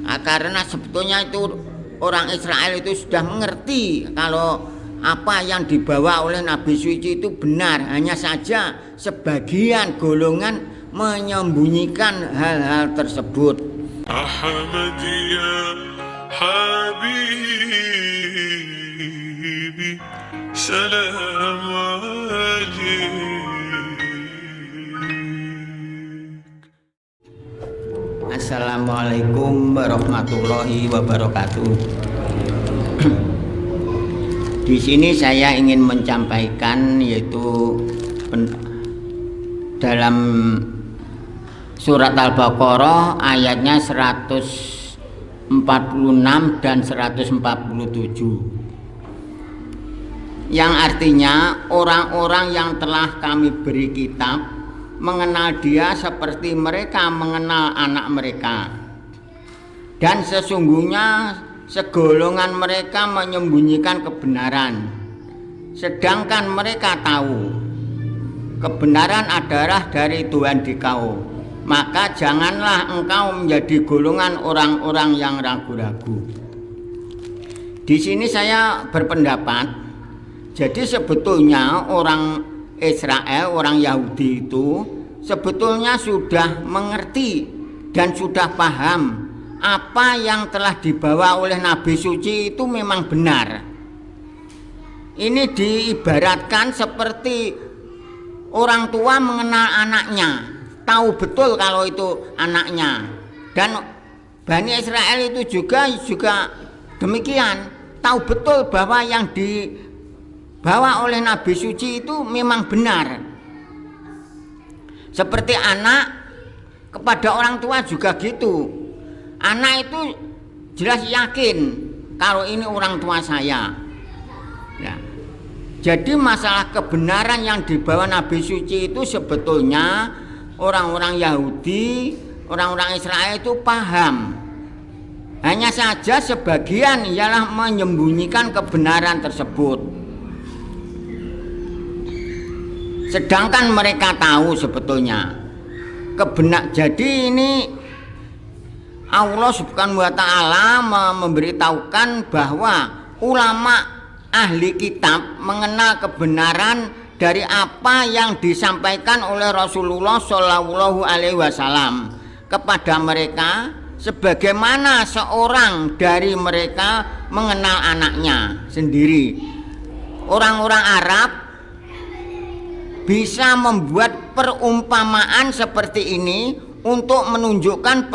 Karena sebetulnya itu orang Israel itu sudah mengerti kalau apa yang dibawa oleh Nabi suci itu benar. Hanya saja sebagian golongan menyembunyikan hal-hal tersebut. Ahmad ya Habibi, salam alaik. Assalamualaikum warahmatullahi wabarakatuh. Di sini saya ingin menyampaikan yaitu dalam surat Al-Baqarah ayatnya 146 dan 147 yang artinya orang-orang yang telah kami beri kitab mengenal dia seperti mereka mengenal anak mereka, dan sesungguhnya segolongan mereka menyembunyikan kebenaran, sedangkan mereka tahu kebenaran adalah dari Tuhan dikau. Maka janganlah engkau menjadi golongan orang-orang yang ragu-ragu. Di sini saya berpendapat, jadi sebetulnya orang Israel, orang Yahudi itu sebetulnya sudah mengerti dan sudah paham apa yang telah dibawa oleh Nabi suci itu memang benar. Ini diibaratkan seperti orang tua mengenal anaknya, tahu betul kalau itu anaknya. Dan Bani Israel itu juga demikian, tahu betul bahwa yang dibawa oleh Nabi suci itu memang benar. Seperti anak kepada orang tua juga gitu. Anak itu jelas yakin kalau ini orang tua saya. Ya. Jadi masalah kebenaran yang dibawa Nabi suci itu sebetulnya orang-orang Yahudi, orang-orang Israel itu paham. Hanya saja sebagian ialah menyembunyikan kebenaran tersebut. Sedangkan mereka tahu sebetulnya jadi ini Allah Subhanahu wa Ta'ala memberitahukan bahwa ulama ahli kitab mengenal kebenaran dari apa yang disampaikan oleh Rasulullah Shallallahu Alaihi Wasallam kepada mereka, sebagaimana seorang dari mereka mengenal anaknya sendiri. Orang-orang Arab bisa membuat perumpamaan seperti ini untuk menunjukkan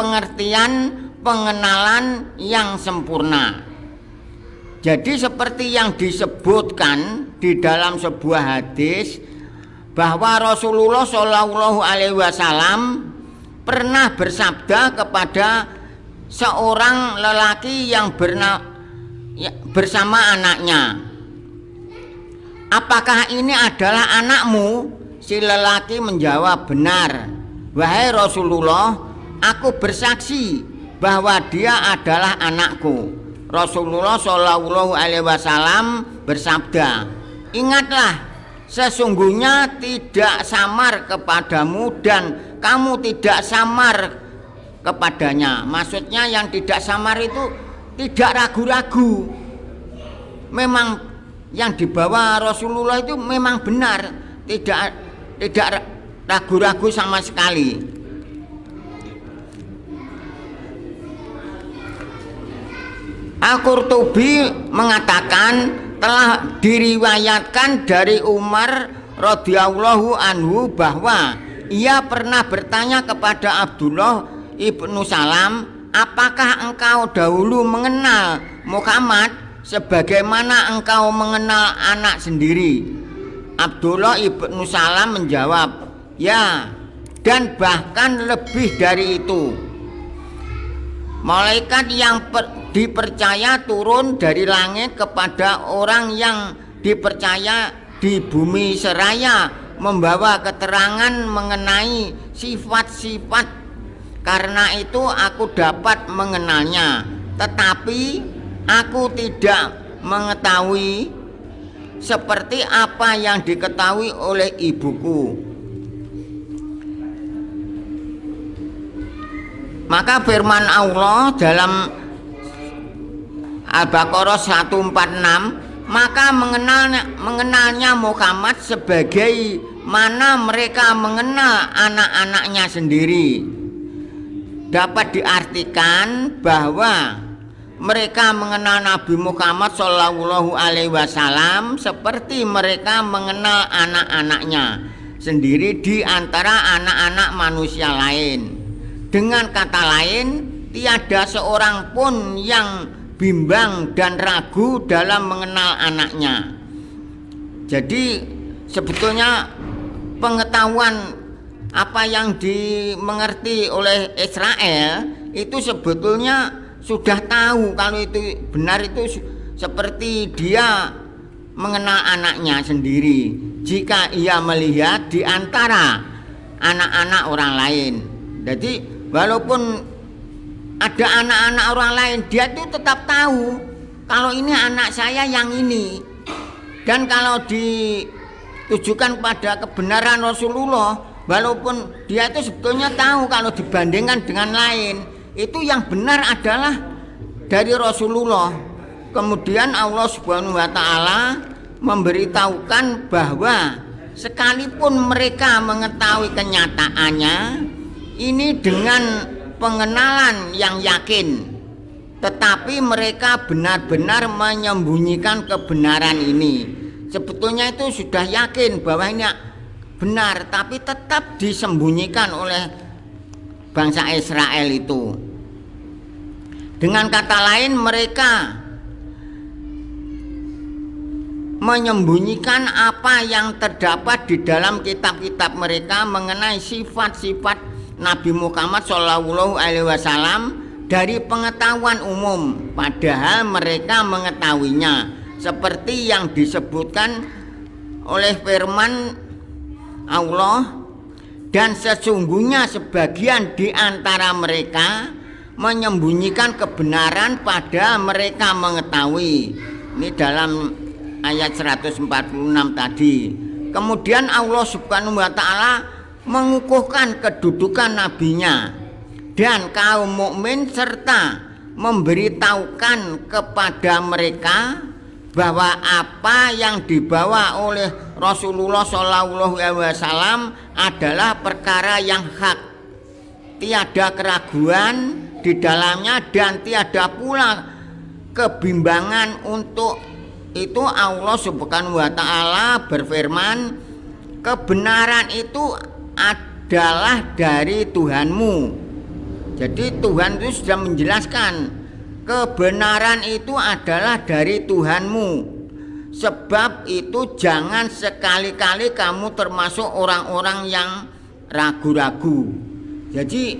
pengenalan yang sempurna. Jadi seperti yang disebutkan di dalam sebuah hadis bahwa Rasulullah Shallallahu Alaihi Wasallam pernah bersabda kepada seorang lelaki yang bersama anaknya, "Apakah ini adalah anakmu?" Si lelaki menjawab, "Benar, wahai Rasulullah, aku bersaksi bahwa dia adalah anakku." Rasulullah Shallallahu Alaihi Wasallam bersabda, "Ingatlah, sesungguhnya tidak samar kepadamu dan kamu tidak samar kepadanya." Maksudnya yang tidak samar itu tidak ragu-ragu. Memang yang dibawa Rasulullah itu memang benar, tidak ragu-ragu sama sekali. Al-Qurtubi mengatakan telah diriwayatkan dari Umar radhiyallahu anhu bahwa ia pernah bertanya kepada Abdullah ibnu Salam, "Apakah engkau dahulu mengenal Muhammad sebagaimana engkau mengenal anak sendiri?" Abdullah ibnu Salam menjawab, "Ya, dan bahkan lebih dari itu. Malaikat yang dipercaya turun dari langit kepada orang yang dipercaya di bumi seraya membawa keterangan mengenai sifat-sifat. Karena itu aku dapat mengenalnya, tetapi aku tidak mengetahui seperti apa yang diketahui oleh ibuku." Maka firman Allah dalam Al-Baqarah 146, maka mengenalnya Muhammad sebagai mana mereka mengenal anak-anaknya sendiri. Dapat diartikan bahwa mereka mengenal Nabi Muhammad Shallallahu Alaihi Wasallam seperti mereka mengenal anak-anaknya sendiri di antara anak-anak manusia lain. Dengan kata lain, tiada seorang pun yang bimbang dan ragu dalam mengenal anaknya. Jadi sebetulnya pengetahuan apa yang dimengerti oleh Israel itu sebetulnya sudah tahu kalau itu benar, itu seperti dia mengenal anaknya sendiri jika ia melihat di antara anak-anak orang lain. Jadi walaupun ada anak-anak orang lain, dia itu tetap tahu kalau ini anak saya yang ini. Dan kalau ditujukan pada kebenaran Rasulullah, walaupun dia itu sebetulnya tahu kalau dibandingkan dengan lain, itu yang benar adalah dari Rasulullah. Kemudian Allah Subhanahu wa Ta'ala memberitahukan bahwa sekalipun mereka mengetahui kenyataannya, ini dengan pengenalan yang yakin, tetapi mereka benar-benar menyembunyikan kebenaran ini. Sebetulnya itu sudah yakin bahwa ini benar, tapi tetap disembunyikan oleh bangsa Israel itu. Dengan kata lain, mereka menyembunyikan apa yang terdapat di dalam kitab-kitab mereka mengenai sifat-sifat Nabi Muhammad Shallallahu Alaihi Wasallam dari pengetahuan umum, padahal mereka mengetahuinya, seperti yang disebutkan oleh firman Allah, dan sesungguhnya sebagian di antara mereka menyembunyikan kebenaran pada mereka mengetahui. Ini dalam ayat 146 tadi. Kemudian Allah Subhanahu wa Ta'ala mengukuhkan kedudukan nabinya dan kaum mukmin serta memberitahukan kepada mereka bahwa apa yang dibawa oleh Rasulullah Shallallahu Alaihi Wasallam adalah perkara yang hak, tiada keraguan di dalamnya dan tiada pula kebimbangan. Untuk itu Allah Subhanahu wa Ta'ala berfirman, kebenaran itu adalah dari Tuhanmu. Jadi Tuhan itu sudah menjelaskan kebenaran itu adalah dari Tuhanmu. Sebab itu jangan sekali-kali kamu termasuk orang-orang yang ragu-ragu. Jadi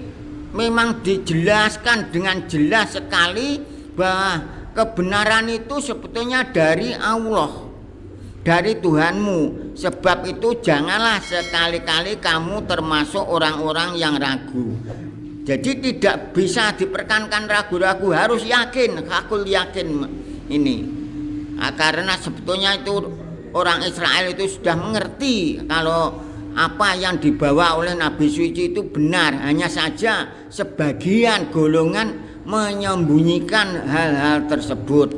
memang dijelaskan dengan jelas sekali bahwa kebenaran itu sebetulnya dari Allah, dari Tuhanmu. Sebab itu janganlah sekali-kali kamu termasuk orang-orang yang ragu. Jadi tidak bisa diperkenankan ragu-ragu, harus yakin, hakul yakin ini. Karena sebetulnya itu orang Israel itu sudah mengerti kalau apa yang dibawa oleh Nabi Suci itu benar. Hanya saja sebagian golongan menyembunyikan hal-hal tersebut.